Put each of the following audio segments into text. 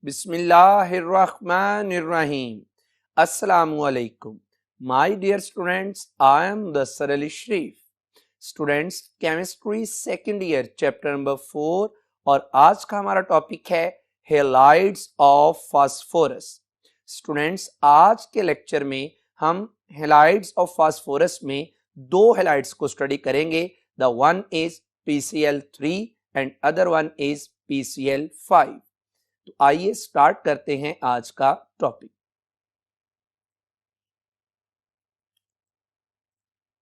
Bismillahirrahmanirrahim. Assalamu alaikum. My dear students, I am the Sarali Sharif. Students, chemistry second year chapter number 4 और आज का हमारा topic है halides of phosphorus. Students, आज के lecture में हम हेलाइड्स ऑफ फास्फोरस में दो हेलाइड्स को स्टडी करेंगे। The one is PCl3 and other one is PCl5। तो आइए स्टार्ट करते हैं आज का topic.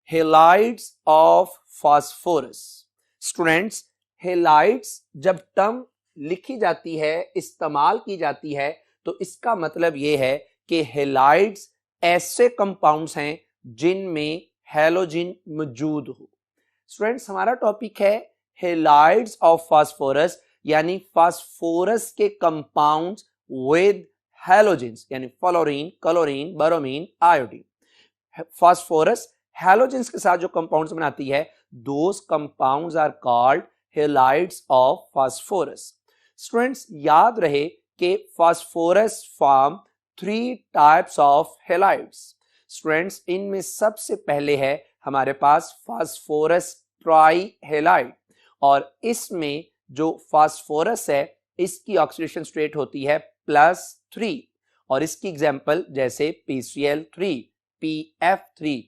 Halides of phosphorus. Students, halides जब टर्म लिखी जाती है, इस्तेमाल की जाती है, तो इसका मतलब यह है कि हेलाइड्स ऐसे कंपाउंड्स हैं जिनमें हैलोजन मौजूद हो। स्टूडेंट्स, हमारा टॉपिक है हेलाइड्स ऑफ फास्फोरस, यानी फास्फोरस के कंपाउंड्स विद हैलोजेंस, यानी fluorine, chlorine, bromine, iodine. Phosphorus halogens के साथ जो कंपाउंड्स बनाती है, those compounds are called halides of phosphorus. Students, याद रहे कि phosphorus form 3 types of halides. Students, इनमें सबसे पहले है हमारे पास फास्फोरस ट्राई हेलाइड, और इसमें जो फास्फोरस है इसकी ऑक्सीडेशन स्टेट होती है +3, और इसकी एग्जांपल जैसे PCl3, PF3।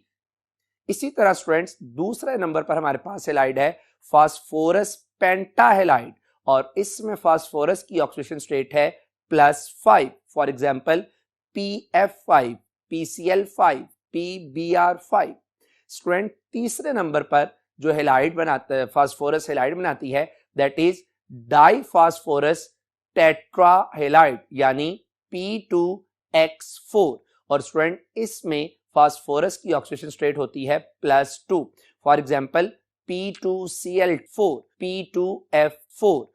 इसी तरह स्टूडेंट्स, दूसरे नंबर पर हमारे पास हेलाइड है फास्फोरस पेंटाहेलाइड, और इसमें फास्फोरस की ऑक्सीडेशन स्टेट है +5। For example PF5, PCl5, PBr5। Student, तीसरे नंबर पर जो हेलाइड बनाता है, फास्फोरस हेलाइड बनाती है, दैट इज डाइफास्फोरस टेट्राहेलाइड, यानी P2X4। और स्टूडेंट, इसमें फास्फोरस की ऑक्सीडेशन स्टेट होती है +2। For example P2Cl4, P2F4।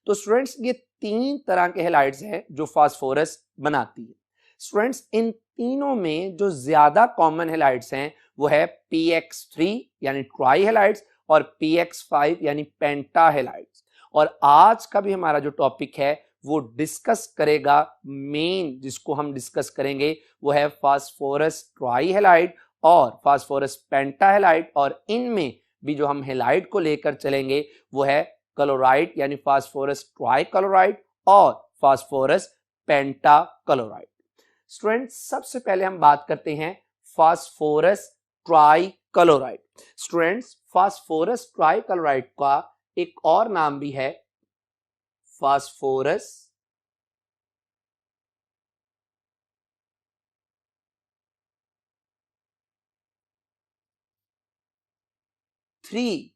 तो स्टूडेंट्स, ये 3 तरह के हेलाइड्स हैं जो फास्फोरस बनाती है। स्टूडेंट्स, इन तीनों में जो ज्यादा कॉमन हेलाइड्स हैं वो है PX3 यानी ट्राई हेलाइड्स और PX5 यानी पेंटाहेलाइड्स। और आज का भी हमारा जो टॉपिक है वो डिस्कस करेगा, मेन जिसको हम डिस्कस करेंगे वो है फास्फोरस ट्राई हेलाइड और फास्फोरस पेंटाहेलाइड, और इनमें भी जो हम हेलाइड को लेकर चलेंगे वो है क्लोराइड यानी फास्फोरस ट्राई क्लोराइड और फास्फोरस पेंटाक्लोराइड। स्टूडेंट, सबसे पहले हम बात करते हैं phosphorus try chloride. Students, phosphorus try chloride का एक और नाम भी है फास्फोरस थ्री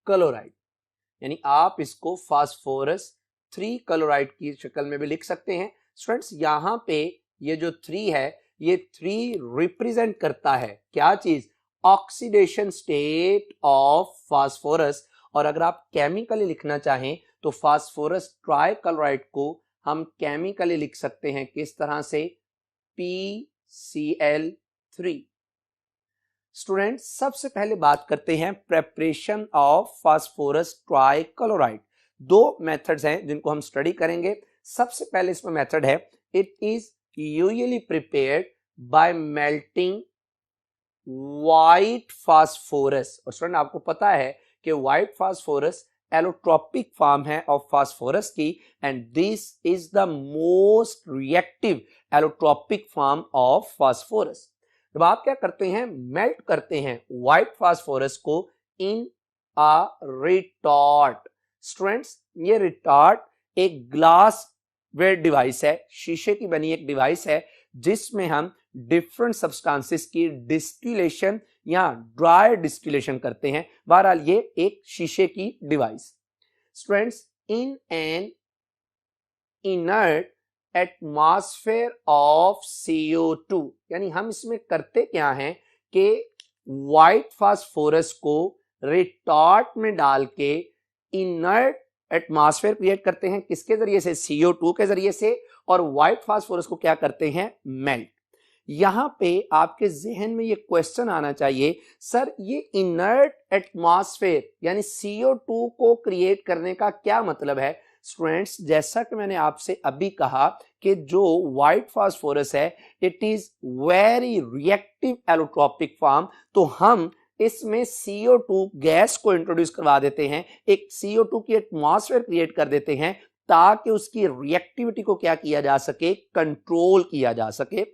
क्लोराइड, यानी आप इसको फास्फोरस 3 क्लोराइड की शक्ल में भी लिख सकते हैं। स्टूडेंट्स, यहां पे ये जो 3 है, ये 3 रिप्रेजेंट करता है क्या चीज? Oxidation state of phosphorus. और अगर आप केमिकली लिखना चाहें तो फास्फोरस ट्राइक्लोराइड को हम केमिकली लिख सकते हैं किस तरह से? PCl3। स्टूडेंट, सबसे पहले बात करते हैं preparation of phosphorus trichloride. 2 methods हैं जिनको हम स्टडी करेंगे। सबसे पहले इसमें मेथड है, it is usually prepared by melting white phosphorus. और स्टूडेंट, आपको पता है कि व्हाइट फास्फोरस एलोट्रोपिक फॉर्म है ऑफ फास्फोरस की, and this is the most reactive allotropic form of phosphorus. जब आप क्या करते हैं, मेल्ट करते हैं व्हाइट फास्फोरस को इन अ रिटॉर्ट। स्टूडेंट्स, ये रिटॉर्ट एक ग्लास वेयर डिवाइस है, शीशे की बनी एक डिवाइस है, जिसमें हम डिफरेंट सब्सटेंसेस की डिस्टिलेशन या ड्राई डिस्टिलेशन करते हैं। बहरहाल ये एक शीशे की device. Students, in an inert atmosphere of CO2, यानी हम इसमें करते क्या हैं कि व्हाइट फास्फोरस को रिटॉर्ट में डाल के इनर्ट एटमॉस्फेयर क्रिएट करते हैं। किसके जरिए से? CO2 के जरिए से। और व्हाइट फास्फोरस को क्या करते हैं? मेल्ट। यहां पे आपके जहन में ये क्वेश्चन आना चाहिए, सर ये इनर्ट एटमॉस्फेयर यानी CO2 को क्रिएट करने का क्या मतलब है? स्टूडेंट्स, जैसा कि मैंने आपसे अभी कहा कि जो व्हाइट फास्फोरस है it is very reactive allotropic form, तो हम इसमें CO2 गैस को इंट्रोड्यूस करवा देते हैं, एक CO2 की एटमॉस्फेयर क्रिएट कर देते हैं ताकि उसकी रिएक्टिविटी को क्या किया जा सके, कंट्रोल किया जा सके।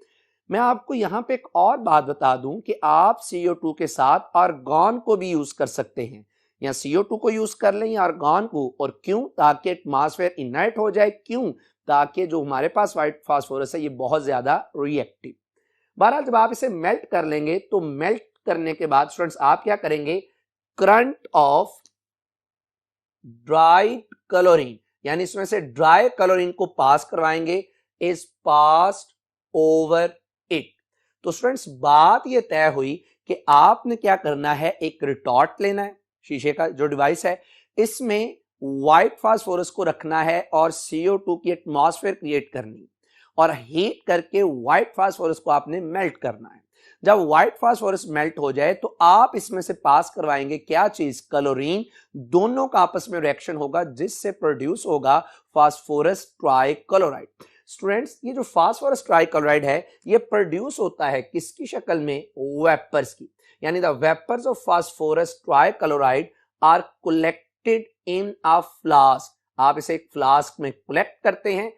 मैं आपको यहां पे एक और बात बता दूं कि आप CO2 के साथ आर्गन को भी यूज कर सकते हैं, या CO2 को यूज कर लें या आर्गन को। और क्यों? ताकि एटमॉस्फेयर इनर्ट हो जाए। क्यों? ताकि जो हमारे पास व्हाइट फास्फोरस है ये बहुत ज्यादा रिएक्टिव। बहरहाल जब आप इसे मेल्ट कर लेंगे तो मेल्ट करने के बाद स्टूडेंट्स आप क्या करेंगे, करंट ऑफ ड्राइड क्लोरीन यानी इसमें से ड्राई क्लोरीन को पास करवाएंगे, इज पास्ड ओवर इट। तो स्टूडेंट्स बात ये तय हुई कि आपने क्या करना है, एक रिटॉर्ट लेना है, शीशे का जो डिवाइस है, इसमें व्हाइट फास्फोरस को रखना है और CO2 की एटमॉस्फेयर क्रिएट करनी और हीट करके व्हाइट फास्फोरस को आपने मेल्ट करना है। जब व्हाइट फास्फोरस मेल्ट हो जाए तो आप इसमें से पास करवाएंगे क्या चीज, क्लोरीन। दोनों का आपस में रिएक्शन होगा जिससे प्रोड्यूस होगा फास्फोरस ट्राइक्लोराइड। स्टूडेंट्स, ये जो फास्फोरस ट्राइक्लोराइड है ये प्रोड्यूस होता है किसकी शक्ल में, वेपर्स की, यानी the vapours of phosphorus trichloride are collected in a flask. आप इसे एक फ्लास्क में कलेक्ट करते हैं,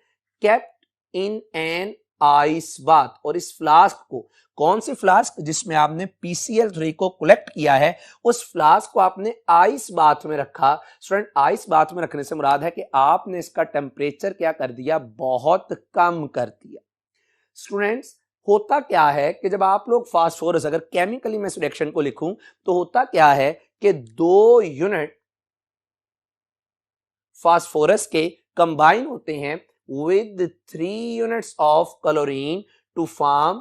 kept in an ice bath. और इस फ्लास्क को, कौन सी फ्लास्क, जिसमें आपने PCl3 को कलेक्ट किया है, उस फ्लास्क को आपने आइस बाथ में रखा। स्टूडेंट, आइस बाथ में रखने से मुराद है कि आपने इसका टेम्परेचर क्या कर दिया, बहुत कम कर दिया। स्टूडेंट्स, होता क्या है कि जब आप लोग फास्फोरस, अगर केमिकली मैं इस रिएक्शन को लिखूं तो होता क्या है कि 2 यूनिट फास्फोरस के कंबाइन होते हैं with 3 units of chlorine to form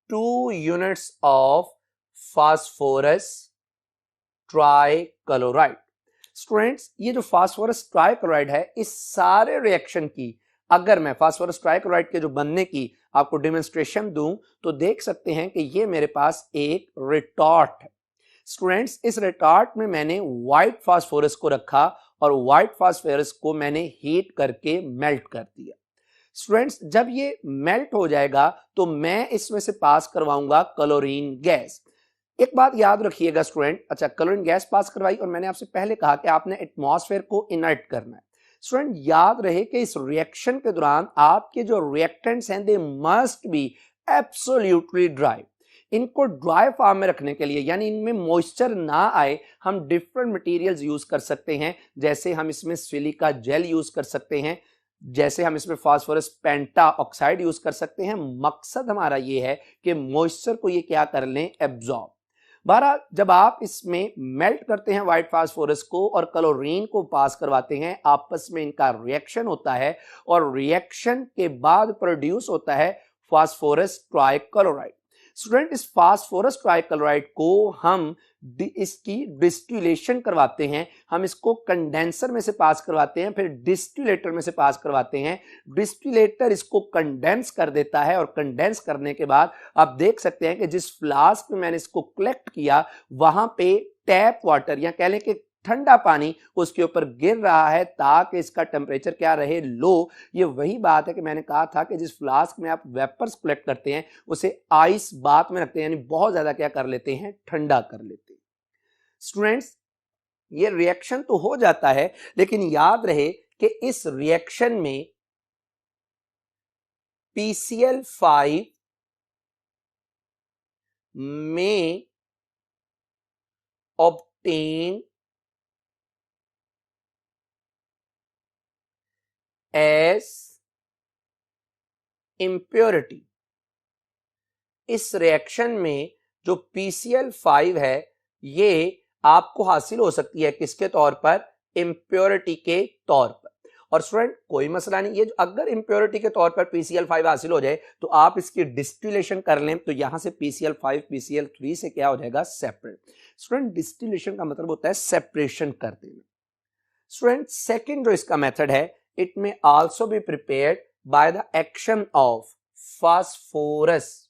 2 units of phosphorus trichloride। Students, ये जो फास्फोरस ट्राइक्लोराइड है, इस सारे रिएक्शन की अगर मैं फास्फोरस ट्राइक्लोराइड के जो बनने की आपको डेमोन्स्ट्रेशन दूं तो देख सकते हैं कि ये मेरे पास एक रिटॉर्ट है। स्टूडेंट्स, इस रिटॉर्ट में मैंने व्हाइट फास्फोरस को रखा और व्हाइट फास्फोरस को मैंने हीट करके मेल्ट कर दिया। स्टूडेंट्स, जब ये मेल्ट हो जाएगा तो मैं इसमें से पास करवाऊंगा क्लोरीन गैस। एक बात याद रखिएगा स्टूडेंट, अच्छा क्लोरीन गैस पास करवाई और मैंने आपसे पहले कहा कि आपने एटमॉस्फेयर को इनर्ट करना है। स्टूडेंट, याद रहे कि इस रिएक्शन के दौरान आपके जो रिएक्टेंट्स हैं they must be absolutely dry. इनको ड्राई फॉर्म में रखने के लिए, यानी इनमें मॉइस्चर ना आए, हम डिफरेंट मटेरियल्स यूज कर सकते हैं। जैसे हम इसमें सिलिका जेल यूज कर सकते हैं, जैसे हम इसमें फास्फोरस पेंटा ऑक्साइड यूज कर सकते हैं। मकसद हमारा ये है कि मॉइस्चर को ये क्या कर लें, एब्जॉर्ब। बहरहाल जब आप इसमें मेल्ट करते हैं व्हाइट फास्फोरस को और क्लोरीन को पास करवाते हैं, आपस में इनका रिएक्शन होता है और रिएक्शन के बाद प्रोड्यूस होता है फास्फोरस ट्राइक्लोराइड। स्टूडेंट, इस फास्फोरस ट्राइक्लोराइड को हम इसकी डिस्टिलेशन करवाते हैं, हम इसको कंडेंसर में से पास करवाते हैं, फिर डिस्टिलेटर में से पास करवाते हैं। डिस्टिलेटर इसको कंडेंस कर देता है और कंडेंस करने के बाद आप देख सकते हैं कि जिस फ्लास्क में मैंने इसको कलेक्ट किया वहां पे टैप वाटर या कह लें कि ठंडा पानी उसके ऊपर गिर रहा है ताकि इसका टेम्परेचर क्या रहे, लो। ये वही बात है कि मैंने कहा था कि जिस फ्लास्क में आप वेपर्स कलेक्ट करते हैं उसे आइस बाथ में रखते हैं, यानी बहुत ज्यादा क्या कर लेते हैं, ठंडा कर लेते हैं। स्टूडेंट्स, ये रिएक्शन तो हो जाता है, लेकिन याद रहे कि इस रिएक्शन में PCl5 में obtain as impurity। इस रिएक्शन में जो PCl5 है ये आपको हासिल हो सकती है किसके तौर पर, इम्प्योरिटी के तौर पर। और स्टूडेंट कोई मसला नहीं, ये अगर इम्प्योरिटी के तौर पर PCl5 हासिल हो जाए तो आप इसकी डिस्टिलेशन कर लें तो यहां से PCl5 PCl3 से क्या हो जाएगा, सेपरेट। स्टूडेंट, डिस्टिलेशन का मतलब होता है सेपरेशन कर देना। स्टूडेंट, सेकंड जो इसका मेथड है, इट में also be prepared by the action of phosphorus,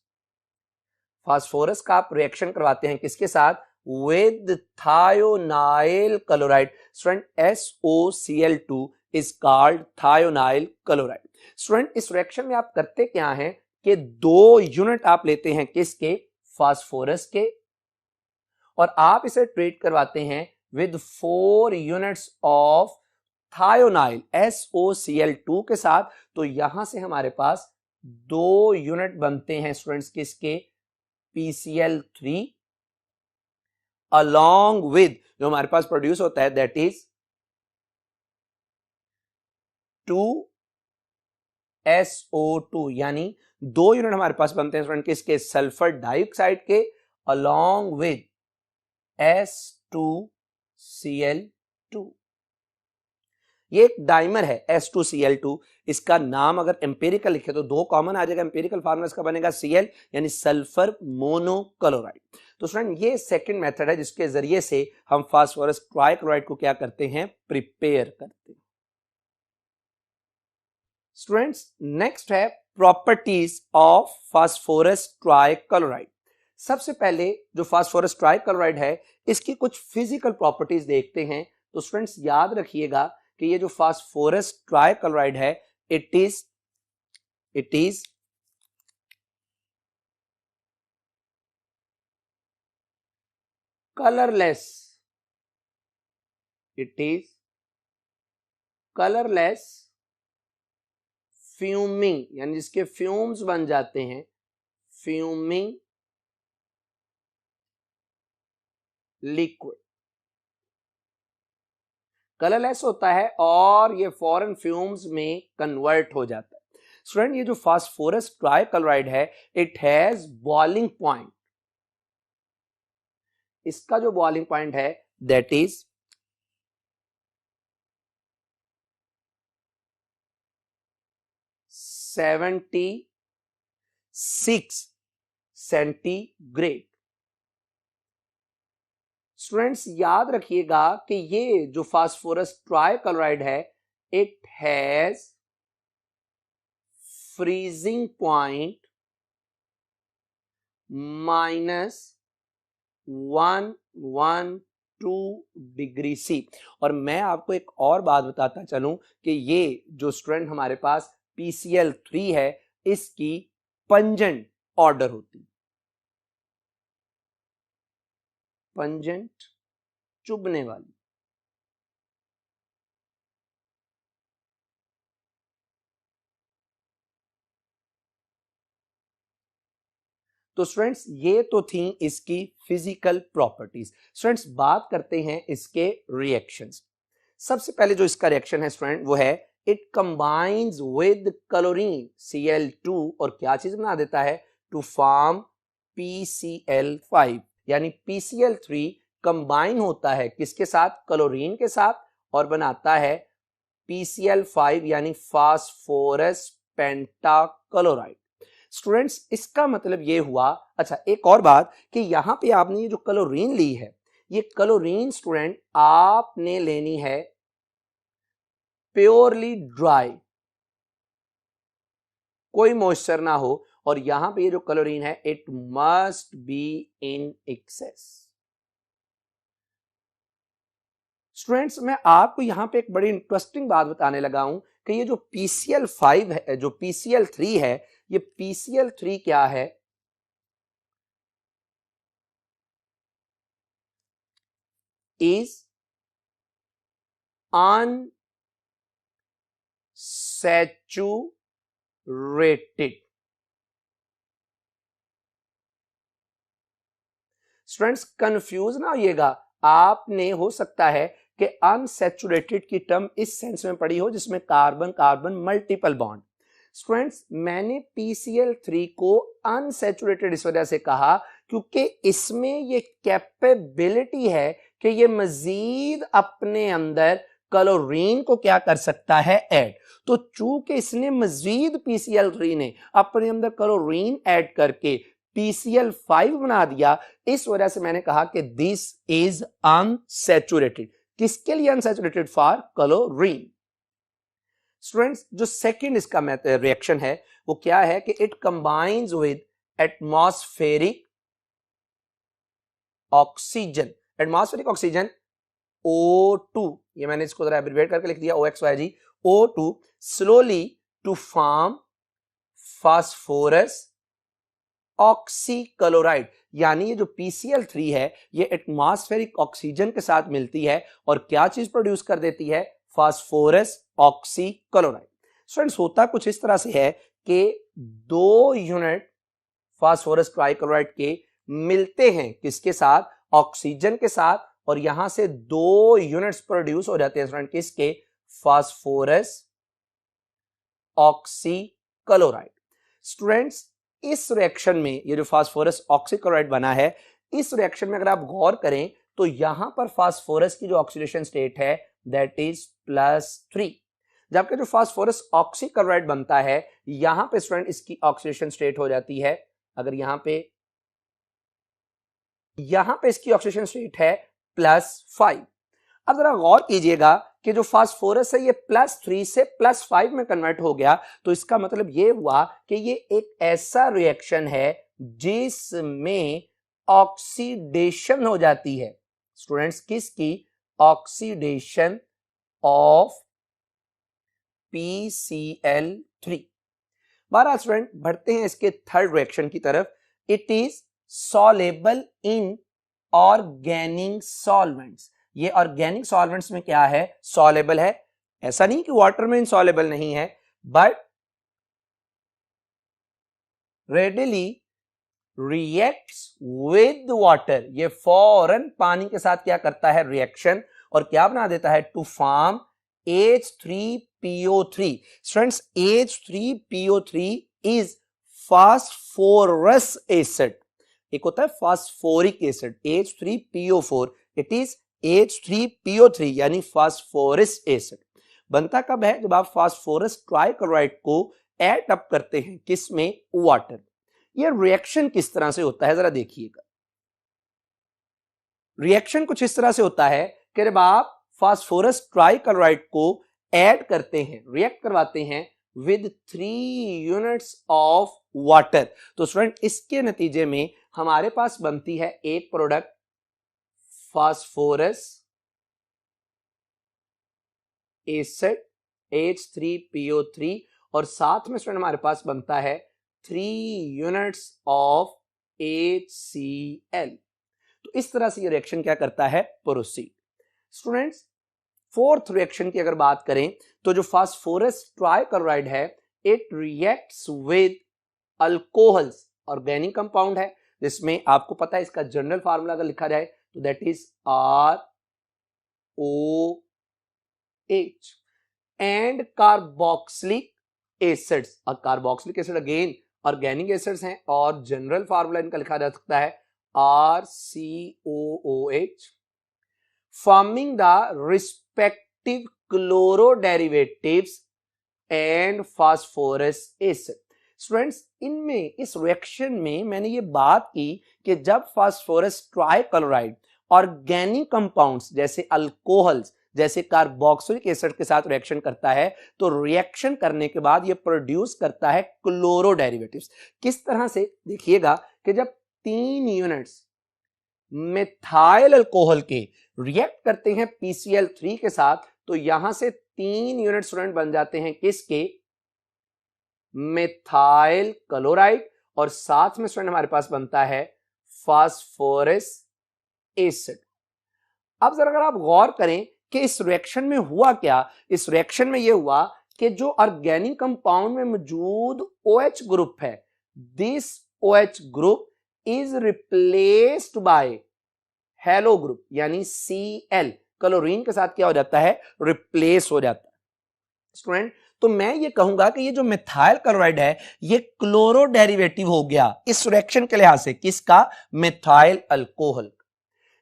phosphorus का आप रिएक्शन करवाते हैं किसके साथ? With thionyl chloride. Student SOCl2 is called thionyl chloride. Student इस रिएक्शन में आप करते क्या हैं कि 2 यूनिट आप लेते हैं किसके? फास्फोरस के, और आप इसे ट्रीट करवाते हैं with 4 units of thionyl SOCl2 के साथ। तो यहां से हमारे पास 2 यूनिट बनते हैं स्टूडेंट्स किसके? PCl3 along with जो हमारे पास प्रोड्यूस होता है दैट इज 2SO2, यानी 2 यूनिट हमारे पास बनते हैं स्टूडेंट किसके? सल्फर डाइऑक्साइड के along with S2Cl2। ये एक डाइमर है S2Cl2। इसका नाम अगर एम्पेरिकल लिखे तो 2 कॉमन आ जाएगा, एम्पेरिकल फार्मूला इसका बनेगा Cl यानी सल्फर मोनोक्लोराइड। तो स्टूडेंट ये सेकंड मेथड है जिसके जरिए से हम फास्फोरस ट्राइक्लोराइड को क्या करते हैं? प्रिपेयर करते हैं। स्टूडेंट्स नेक्स्ट है प्रॉपर्टीज ऑफ फास्फोरस ट्राइक्लोराइड। सबसे पहले जो फास्फोरस ट्राइक्लोराइड है इसकी कुछ फिजिकल प्रॉपर्टीज देखते हैं। तो स्टूडेंट्स याद रखिएगा कि ये जो फास्फोरस ट्राइक्लोराइड है it is colourless, it is colourless fuming, यानी जिसके फ्यूम्स बन जाते हैं, फ्यूमिंग लिक्विड। कलरलेस होता है और ये फॉरेन फ्यूम्स में कन्वर्ट हो जाता है। स्टूडेंट ये जो फास्फोरस ट्राइक्लोराइड है इट हैज बॉइलिंग पॉइंट, इसका जो बॉइलिंग पॉइंट है दैट इज 76 सेंटीग्रेड। स्टूडेंट्स याद रखिएगा कि ये जो फास्फोरस ट्राइक्लोराइड है it has freezing point -112 degree C। और मैं आपको एक और बात बताता चलूं कि ये जो स्टूडेंट हमारे पास PCl3 है इसकी पंजेंट ऑर्डर होती, पंजेंट चुभने वाली। तो स्टूडेंट्स ये तो थी इसकी फिजिकल प्रॉपर्टीज। स्टूडेंट्स बात करते हैं इसके रिएक्शंस। सबसे पहले जो इसका रिएक्शन है स्टूडेंट वो है it combines with chlorine Cl2 और क्या चीज बना देता है? टू फॉर्म PCl5, यानी PCl3 कंबाइन होता है किसके साथ? क्लोरीन के साथ, और बनाता है PCl5 यानी फास्फोरस पेंटाक्लोराइड। स्टूडेंट्स इसका मतलब ये हुआ, अच्छा एक और बात कि यहां पे आपने ये जो क्लोरीन ली है ये क्लोरीन स्टूडेंट आपने लेनी है प्योरली ड्राई, कोई मॉइस्चर ना हो, और यहां पे ये जो क्लोरीन है it must be in excess. Students मैं आपको यहां पे एक बड़ी इंटरेस्टिंग बात बताने लगा हूं कि ये जो PCl5 है, जो PCl3 है, ये PCl3 क्या है? Is unsaturated. स्टूडेंट्स कंफ्यूज ना होइएगा, आपने हो सकता है कि अनसैचुरेटेड की टर्म इस सेंस में पढ़ी हो जिसमें carbon carbon multiple bond. Students मैंने PCl3 को अनसैचुरेटेड इस वजह से कहा क्योंकि इसमें ये कैपेबिलिटी है कि ये मजीद अपने अंदर क्लोरीन को क्या कर सकता है? ऐड। तो चूंकि इसने मजीद PCl3 ने अपने अंदर क्लोरीन ऐड करके PCl5 बना दिया, इस वजह से मैंने कहा कि दिस इज अनसैचुरेटेड। किसके लिए अनसैचुरेटेड? For chlorine. स्टूडेंट्स जो सेकंड इसका रिएक्शन है वो क्या है कि it combines with atmospheric oxygen O2, ये मैंने इसको जरा एब्रिविएट करके लिख दिया OXYG, O2 slowly to form phosphorus oxychloride. यानी ये जो PCl3 है ये एटमॉस्फेरिक ऑक्सीजन के साथ मिलती है और क्या चीज प्रोड्यूस कर देती है, फास्फोरस ऑक्सीक्लोराइड। स्टूडेंट्स होता कुछ इस तरह से है कि 2 यूनिट फास्फोरस ट्राइक्लोराइड के मिलते हैं किसके साथ, ऑक्सीजन के साथ, और यहां से 2 यूनिट्स प्रोड्यूस हो जाते हैं स्टूडेंट किसके, फास्फोरस ऑक्सीक्लोराइड। स्टूडेंट्स इस रिएक्शन में ये जो फास्फोरस ऑक्सीक्लोराइड बना है, इस रिएक्शन में अगर आप गौर करें तो यहां पर फास्फोरस की जो ऑक्सीडेशन स्टेट है दैट इज +3, जबकि जो फास्फोरस ऑक्सीक्लोराइड बनता है यहां पे स्टूडेंट इसकी ऑक्सीडेशन स्टेट हो जाती है, अगर यहां पे इसकी ऑक्सीडेशन स्टेट है +5। अब जरा गौर कीजिएगा कि जो फास्फोरस है ये +3 से +5 में कन्वर्ट हो गया, तो इसका मतलब ये हुआ कि ये एक ऐसा रिएक्शन है जिसमें ऑक्सीडेशन हो जाती है स्टूडेंट्स, किसकी, ऑक्सीडेशन ऑफ PCl3। बारह स्टूडेंट बढ़ते हैं इसके थर्ड रिएक्शन की तरफ। It is soluble in organic solvents. ये ऑर्गेनिक सॉल्वेंट्स में क्या है, सॉलेबल है, ऐसा नहीं कि वाटर में इनसॉलेबल नहीं है, but readily reacts with water. ये फौरन पानी के साथ क्या करता है, रिएक्शन, और क्या बना देता है, to form H3PO3। Students H3PO3 is phosphorous acid. एक होता है phosphoric acid H3PO4, it is H3PO3 यानी फास्फोरस एसिड। बनता कब है, जब आप फास्फोरस ट्राइक्लोराइड को ऐड अप करते हैं किसमें, वाटर। ये रिएक्शन किस तरह से होता है जरा देखिएगा। रिएक्शन कुछ इस तरह से होता है कि जब आप फास्फोरस ट्राइक्लोराइड को ऐड करते हैं, रिएक्ट करवाते हैं विद 3 यूनिट्स ऑफ वाटर, तो स्टूडेंट इसके नतीजे में हमारे पास बनती है एक प्रोडक्ट फास्फोरस एसिड H3PO3, और साथ में स्टूडेंट हमारे पास बनता है 3 यूनिट्स ऑफ HCl। तो इस तरह से ये रिएक्शन क्या करता है, प्रोसीड। स्टूडेंट्स फोर्थ रिएक्शन की अगर बात करें तो जो फास्फोरस ट्राइक्लोराइड है it reacts with alcohols, organic compound है जिसमें आपको पता है इसका जनरल फार्मूला अगर लिखा जाए तो that is ROH, and carboxylic acids. और carboxylic acid again organic acids हैं और जनरल फार्मूला इनका लिखा जा सकता है RCOOH, forming the respective chloro derivatives and phosphorus acid. Students इनमें इस रिएक्शन में मैंने ये बात की कि जब फास्फोरस ट्राइक्लोराइड ऑर्गेनिक कंपाउंड्स जैसे अल्कोहल्स जैसे कार्बोक्सिलिक एसिड के साथ रिएक्शन करता है तो रिएक्शन करने के बाद ये प्रोड्यूस करता है क्लोरो डेरिवेटिव्स। किस तरह से, देखिएगा कि जब 3 यूनिट्स मिथाइल अल्कोहल के रिएक्ट करते हैं PCl3 के साथ तो यहां से 3 यूनिट स्टूडेंट बन जाते हैं किसके, मिथाइल क्लोराइड, और साथ में स्टूडेंट हमारे पास बनता है फास्फोरस एसिड। अब जरा अगर आप गौर करें कि इस रिएक्शन में हुआ क्या, इस रिएक्शन में यह हुआ कि जो ऑर्गेनिक कंपाउंड में मौजूद OH ग्रुप है, this OH group is replaced by hello group यानी Cl, क्लोरीन के साथ क्या हो जाता है, रिप्लेस हो जाता है। स्टूडेंट तो मैं ये कहूंगा कि ये जो मिथाइल क्लोराइड है ये क्लोरो डेरिवेटिव हो गया इस रिएक्शन के लिहाज से, किसका, मिथाइल अल्कोहल।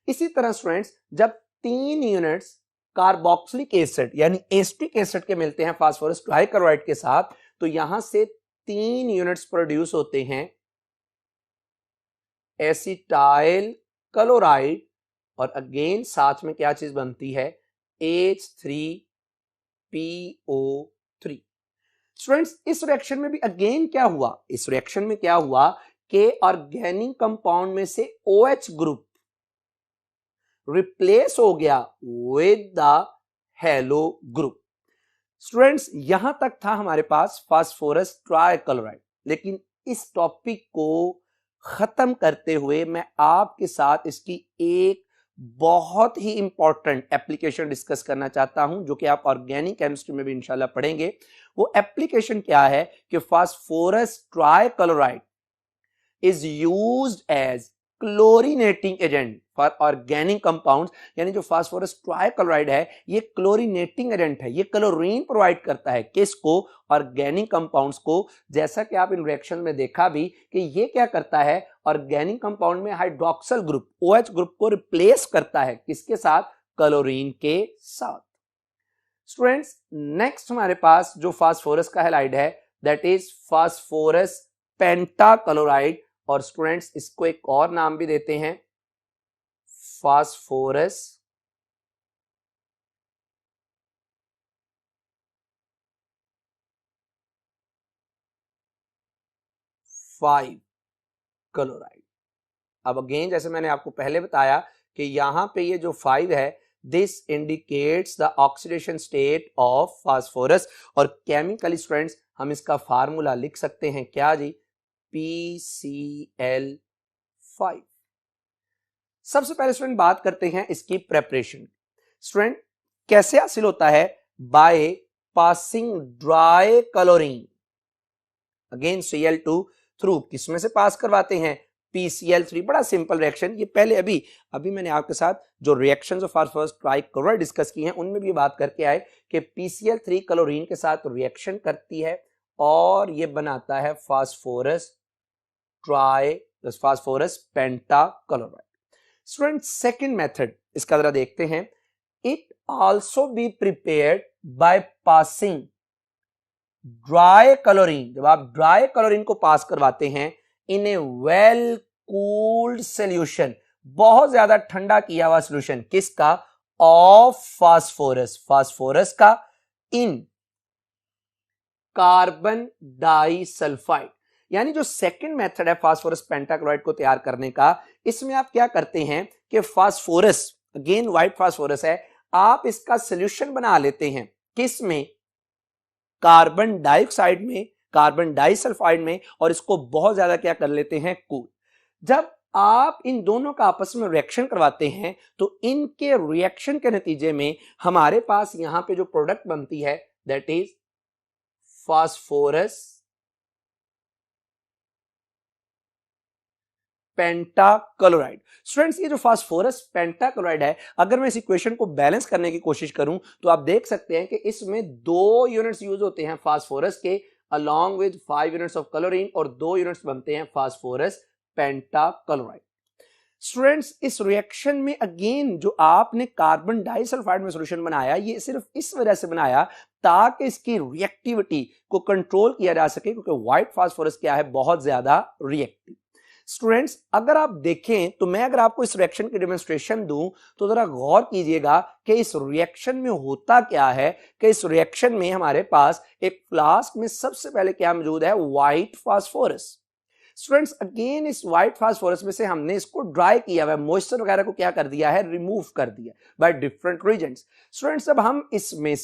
इसी तरह स्टूडेंट्स जब 3 यूनिट्स कार्बोक्सिलिक एसिड यानी एस्टिक एसिड के मिलते हैं फास्फोरस ट्राइक्लोराइड के साथ तो यहां से 3 यूनिट्स प्रोड्यूस होते हैं एसिटाइल क्लोराइड, और अगेन साथ में क्या चीज बनती है, H3PO4। 3। स्टूडेंट्स इस रिएक्शन में भी अगेन क्या हुआ, इस रिएक्शन में क्या हुआ कि ऑर्गेनिक कंपाउंड में से OH ग्रुप रिप्लेस हो गया with the hello group. Students यहां तक था हमारे पास फास्फोरस ट्राइक्लोराइड, लेकिन इस टॉपिक को खत्म करते हुए मैं आपके साथ इसकी एक बहुत ही इंपॉर्टेंट एप्लीकेशन डिस्कस करना चाहता हूं, जो कि आप ऑर्गेनिक केमिस्ट्री में भी इंशाल्लाह पढ़ेंगे। वो एप्लीकेशन क्या है कि phosphorus trichloride is used as chlorinating agent for organic compounds. यानी जो फास्फोरस ट्राइक्लोराइड है ये क्लोरीनेटिंग एजेंट है, ये क्लोरीन प्रोवाइड करता है किसको, ऑर्गेनिक कंपाउंड्स को। जैसा कि आप इन रिएक्शन में देखा भी कि ये क्या करता है, ऑर्गेनिक कंपाउंड में हाइड्रोक्सिल ग्रुप OH ग्रुप को रिप्लेस करता है किसके साथ, क्लोरीन के साथ। स्टूडेंट्स नेक्स्ट हमारे पास जो फास्फोरस का हैलाइड है दैट इज फास्फोरस पेंटाक्लोराइड, और स्टूडेंट्स इसको एक और नाम भी देते हैं फास्फोरस फाइव क्लोराइड। अब अगेन जैसे मैंने आपको पहले बताया कि यहां पे ये जो 5 है this indicates the oxidation state of phosphorus, और केमिकली स्टूडेंट्स हम इसका फार्मूला लिख सकते हैं क्या जी, PCl5। सबसे पहले स्टूडेंट बात करते हैं इसकी प्रेपरेशन। स्टूडेंट कैसे हासिल होता है, by passing dry chlorine again Cl2 through, किसमें से पास करवाते हैं, PCl3। बड़ा सिंपल रिएक्शन, ये पहले अभी मैंने आपके साथ जो reactions of phosphorus trichloride discuss की हैं उनमें भी बात करके आए कि PCl3 क्लोरीन के साथ रिएक्शन करती है और ये बनाता है phosphorus pentachloride. Student second method इसका जरा देखते हैं, it also be prepared by passing dry chlorine. जब आप ड्राई क्लोरीन को पास करवाते हैं इन ए वेल कूल्ड सॉल्यूशन, बहुत ज्यादा ठंडा किया हुआ सॉल्यूशन किसका, ऑफ फास्फोरस का, इन कार्बन डाइसल्फाइड। यानी जो सेकंड मेथड है फास्फोरस पेंटाक्लोराइड को तैयार करने का, इसमें आप क्या करते हैं कि फास्फोरस अगेन व्हाइट फास्फोरस है, आप इसका सॉल्यूशन बना लेते हैं किस में, कार्बन डाइऑक्साइड में, कार्बन डाइसल्फाइड में, और इसको बहुत ज्यादा क्या कर लेते हैं, कूल। जब आप इन दोनों का आपस में रिएक्शन करवाते हैं तो इनके रिएक्शन के नतीजे में हमारे पास यहां पे जो प्रोडक्ट बनती है that is phosphorus pentachloride. Students ये जो फास्फोरस पेंटाक्लोराइड है, अगर मैं इस इक्वेशन को बैलेंस करने की कोशिश करूं तो आप देख सकते हैं कि इसमें 2 यूनिट्स यूज होते हैं फास्फोरस के along with 5 units of chlorine, और 2 यूनिट्स बनते हैं फास्फोरस पेंटाक्लोराइड। स्टूडेंट्स इस रिएक्शन में अगेन जो आपने कार्बन डाइसल्फाइड में सॉल्यूशन बनाया, ये सिर्फ इस वजह से बनाया ताकि इसकी रिएक्टिविटी को कंट्रोल किया जा सके, क्योंकि व्हाइट फास्फोरस क्या है, बहुत ज्यादा रिएक्टिव। स्टूडेंट्स अगर आप देखें तो मैं अगर आपको इस रिएक्शन की डेमोन्स्ट्रेशन दूं तो जरा गौर कीजिएगा कि इस रिएक्शन में होता क्या है, कि इस रिएक्शन में हमारे पास एक फ्लास्क में सबसे पहले क्या मौजूद है, व्हाइट फास्फोरस। स्टूडेंट्स अगेन इस व्हाइट फास्फोरस में से हमने इसको ड्राई किया हुआ, मॉइस्चर वगैरह को क्या कर दिया है, रिमूव कर दिया बाय डिफरेंट रीजंस। स्टूडेंट्स जब हम इसमें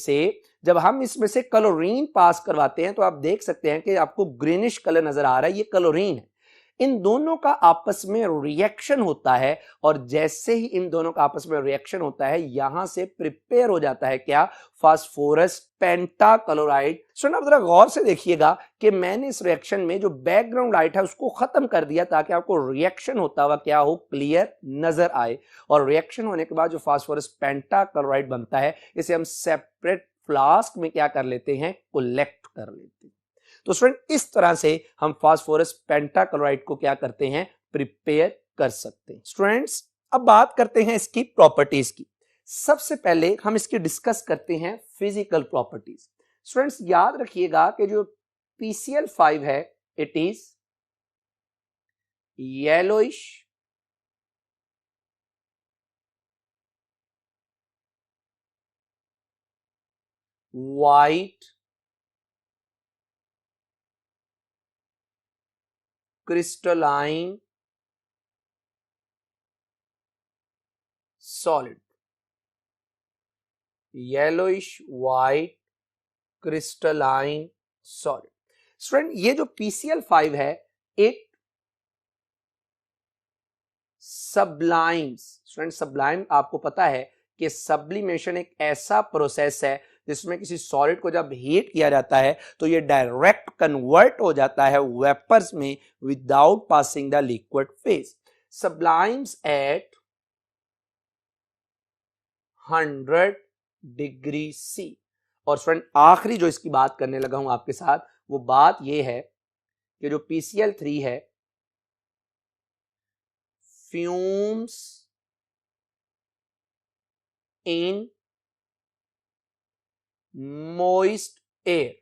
से क्लोरीन पास करवाते हैं तो आप देख सकते हैं कि आपको ग्रीनिश कलर नजर आ रहा है, ये क्लोरीन है। इन दोनों का आपस में रिएक्शन होता है, और जैसे ही इन दोनों का आपस में रिएक्शन होता है यहां से प्रिपेयर हो जाता है क्या, फास्फोरस पेंटाक्लोराइड। सुना, जरा गौर से देखिएगा कि मैंने इस रिएक्शन में जो बैकग्राउंड लाइट है उसको खत्म कर दिया ताकि आपको रिएक्शन होता हुआ क्या हो, क्लियर नजर आए। और रिएक्शन होने के बाद जो फास्फोरस पेंटाक्लोराइड बनता है इसे हम सेपरेट फ्लास्क में क्या कर लेते हैं, कलेक्ट कर लेते हैं। तो स्टूडेंट इस तरह से हम फास्फोरस पेंटाक्लोराइड को क्या करते हैं, प्रिपेयर कर सकते हैं। स्टूडेंट्स अब बात करते हैं इसकी प्रॉपर्टीज की। सबसे पहले हम इसकी डिस्कस करते हैं फिजिकल प्रॉपर्टीज। स्टूडेंट्स याद रखिएगा कि जो PCl5 है it is yellowish white crystalline solid, yellowish white crystalline solid. Student ये जो PCl5 है इट सब्लाइम्स। स्टूडेंट सब्लाइम आपको पता है कि सब्लिमेशन एक ऐसा प्रोसेस है जिसमें किसी सॉलिड को जब हीट किया जाता है तो ये डायरेक्ट कन्वर्ट हो जाता है वेपर्स में without passing the liquid phase. Sublimes at 100 degree C। और स्टूडेंट आखिरी जो इसकी बात करने लगा हूं आपके साथ वो बात ये है कि जो PCl3 है फ्यूम्स इन मोइस्ट एयर,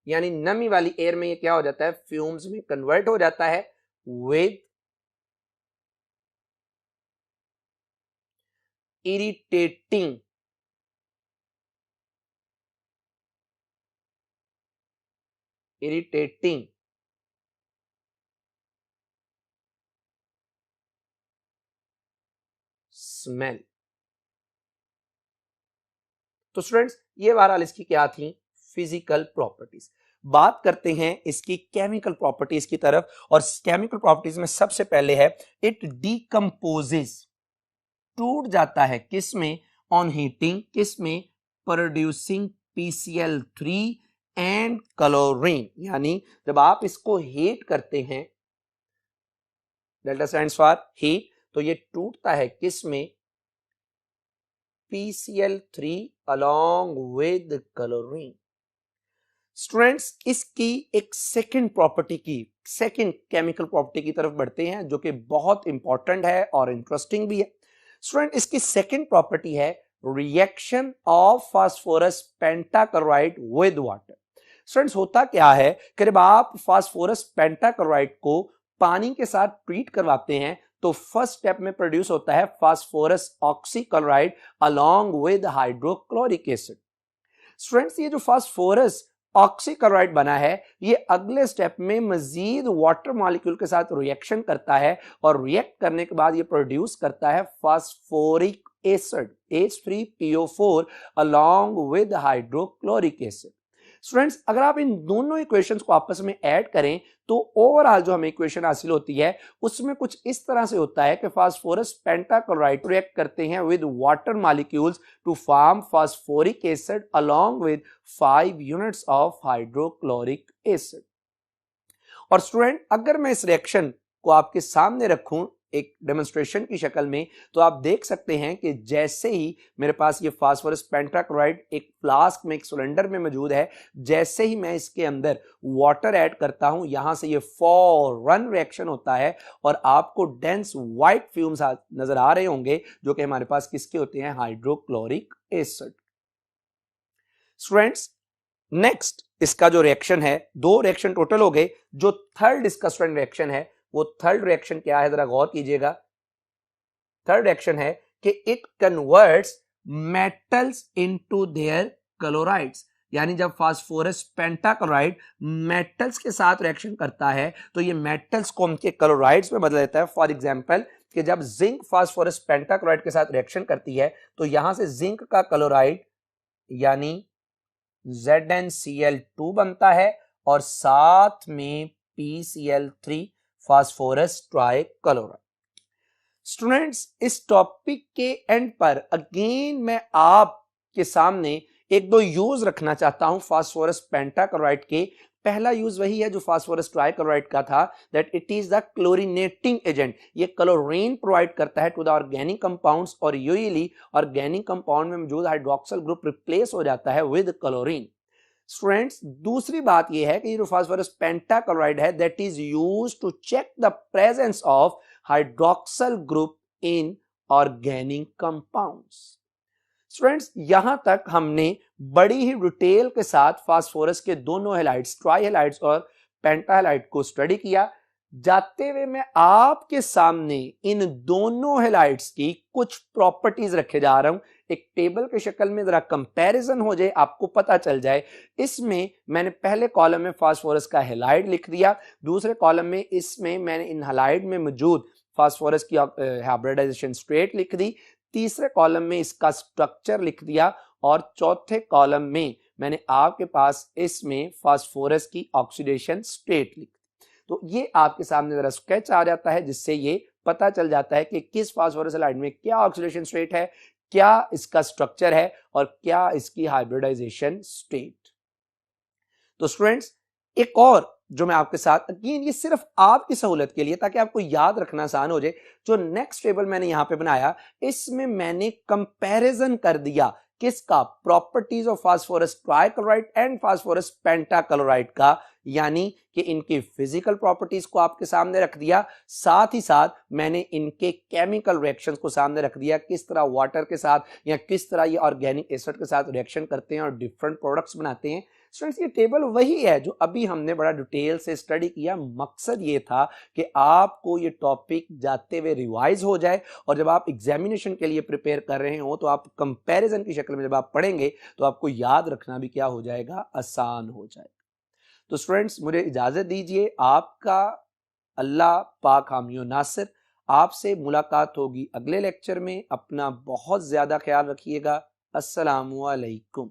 यानी नमी वाली एयर में ये क्या हो जाता है, फ्यूम्स में कन्वर्ट हो जाता है विद इरिटेटिंग स्मेल। तो स्टूडेंट्स ये बहरहाल इसकी क्या थी, फिजिकल प्रॉपर्टीज। बात करते हैं इसकी केमिकल प्रॉपर्टीज की तरफ, और केमिकल प्रॉपर्टीज में सबसे पहले है इट डिकम्पोजेस, टूट जाता है किसमें, ऑन हीटिंग, किसमें, प्रोड्यूसिंग PCl3 एंड क्लोरीन। यानी जब आप इसको हीट करते हैं, डेल्टा स्टैंड्स फॉर हीट, तो ये टूटता है किसमें, PCl3 along with chlorine. Students इसकी एक सेकंड प्रॉपर्टी की, सेकंड केमिकल प्रॉपर्टी की तरफ बढ़ते हैं जो कि बहुत इंपॉर्टेंट है और इंटरेस्टिंग भी है। स्टूडेंट इसकी सेकंड प्रॉपर्टी है reaction of phosphorus pentachloride with water. Students होता क्या है कि जब आप फास्फोरस पेंटाक्लोराइड को पानी के साथ ट्रीट करवाते हैं तो फर्स्ट स्टेप में प्रोड्यूस होता है phosphorus oxychloride along with hydrochloric acid. Students ये जो फास्फोरस ऑक्सीक्लोराइड बना है ये अगले स्टेप में मजीद वाटर मॉलिक्यूल के साथ रिएक्शन करता है और रिएक्ट करने के बाद ये प्रोड्यूस करता है phosphoric acid H3PO4 along with hydrochloric acid. Students अगर आप इन दोनों इक्वेशंस को आपस में ऐड करें तो ओवरऑल जो हमें इक्वेशन हासिल होती है उसमें कुछ इस तरह से होता है कि फास्फोरस पेंटाक्लोराइड रिएक्ट करते हैं with water molecules to form phosphoric acid along with 5 units of hydrochloric acid. और स्टूडेंट अगर मैं इस रिएक्शन को आपके सामने रखूं एक डेमोन्स्ट्रेशन की शक्ल में, तो आप देख सकते हैं कि जैसे ही मेरे पास ये फास्फोरस पेंटाक्लोराइड एक फ्लास्क में, एक सिलेंडर में मौजूद है, जैसे ही मैं इसके अंदर वाटर ऐड करता हूं यहां से ये फौरन रिएक्शन होता है और आपको डेंस व्हाइट फ्यूम्स नजर आ रहे होंगे जो कि हमारे पास किसके होते हैं, हाइड्रोक्लोरिक एसिड। स्टूडेंट्स नेक्स्ट इसका जो रिएक्शन है, दो रिएक्शन टोटल हो गए, जो थर्ड इसका स्टूडेंट रिएक्शन है वो थर्ड रिएक्शन क्या है, जरा गौर कीजिएगा। थर्ड रिएक्शन है कि it converts metals into their chlorides. यानी जब फास्फोरस पेंटाक्लोराइड मेटल्स के साथ रिएक्शन करता है तो ये मेटल्स को उनके क्लोराइड्स में बदल देता है। फॉर एग्जांपल कि जब जिंक फास्फोरस पेंटाक्लोराइड के साथ रिएक्शन करती है तो यहां से जिंक का क्लोराइड यानी ZnCl2 बनता है और साथ में PCl3 फास्फोरस ट्राइक्लोराइड। स्टूडेंट्स इस टॉपिक के एंड पर अगेन मैं आपके सामने एक दो यूज रखना चाहता हूं फास्फोरस पेंटाक्लोराइड के। पहला यूज वही है जो फास्फोरस ट्राइक्लोराइड का था, that it is the chlorinating agent. ये क्लोरीन प्रोवाइड करता है टू द ऑर्गेनिक कंपाउंड्स और यूजुअली ऑर्गेनिक कंपाउंड में मौजूद हाइड्रोक्सिल ग्रुप रिप्लेस हो जाता है विद क्लोरीन। स्टूडेंट्स दूसरी बात यह है कि ये जो फास्फोरस पेंटाक्लोराइड है that is used to check the presence of hydroxyl group in organic compounds. Students यहां तक हमने बड़ी ही डिटेल के साथ फास्फोरस के दोनों हैलाइड्स, ट्राई हैलाइड्स और पेंटा हैलाइड को स्टडी किया। जाते हुए मैं आपके सामने इन दोनों हेलाइड्स की कुछ प्रॉपर्टीज रखे जा रहा हूं, एक टेबल के शक्ल में जरा कंपैरिजन हो जाए, आपको पता चल जाए। इसमें मैंने पहले कॉलम में फास्फोरस का हेलाइड लिख दिया, दूसरे कॉलम में इसमें मैंने इन हेलाइड में मौजूद फास्फोरस की हाइब्रिडाइजेशन स्टेट लिख दी, तीसरे कॉलम में इसका स्ट्रक्चर लिख दिया, और चौथे कॉलम में मैंने आपके पास इसमें फास्फोरस की ऑक्सीडेशन स्टेट लिख दी। तो ये आपके सामने जरा स्केच आ जाता है, जिससे ये पता चल जाता है कि किस फास्फोरस हेलाइड में क्या ऑक्सीडेशन स्टेट है, क्या इसका स्ट्रक्चर है, और क्या इसकी हाइब्रिडाइजेशन स्टेट। तो स्टूडेंट्स, एक और जो मैं आपके साथ, अगेन ये सिर्फ आपकी सहूलत के लिए ताकि आपको याद रखना आसान हो जाए, जो नेक्स्ट टेबल मैंने यहां पे बनाया, इसमें मैंने कंपैरिजन कर दिया किसका, properties of phosphorus trichloride and phosphorus pentachloride का, यानी कि इनकी फिजिकल प्रॉपर्टीज को आपके सामने रख दिया, साथ ही साथ मैंने इनके केमिकल रिएक्शंस को सामने रख दिया, किस तरह वाटर के साथ या किस तरह ये ऑर्गेनिक एसिड के साथ रिएक्शन करते हैं और डिफरेंट प्रोडक्ट्स बनाते हैं। स्टूडेंट्स, ये टेबल वही है जो अभी हमने बड़ा डिटेल से स्टडी किया। मकसद ये था कि आपको ये टॉपिक जाते हुए रिवाइज हो जाए, और जब आप एग्जामिनेशन के लिए प्रिपेयर कर रहे हो तो आप कंपैरिजन की शक्ल में जब आप पढ़ेंगे तो आपको याद रखना भी क्या हो जाएगा, आसान हो जाएगा। तो स्टूडेंट्स, मुझे इजाजत दीजिए, आपका अल्लाह पाक हामियो नासिर। आपसे मुलाकात होगी अगले लेक्चर में। अपना बहुत ज्यादा ख्याल रखिएगा। अस्सलामु अलैकुम।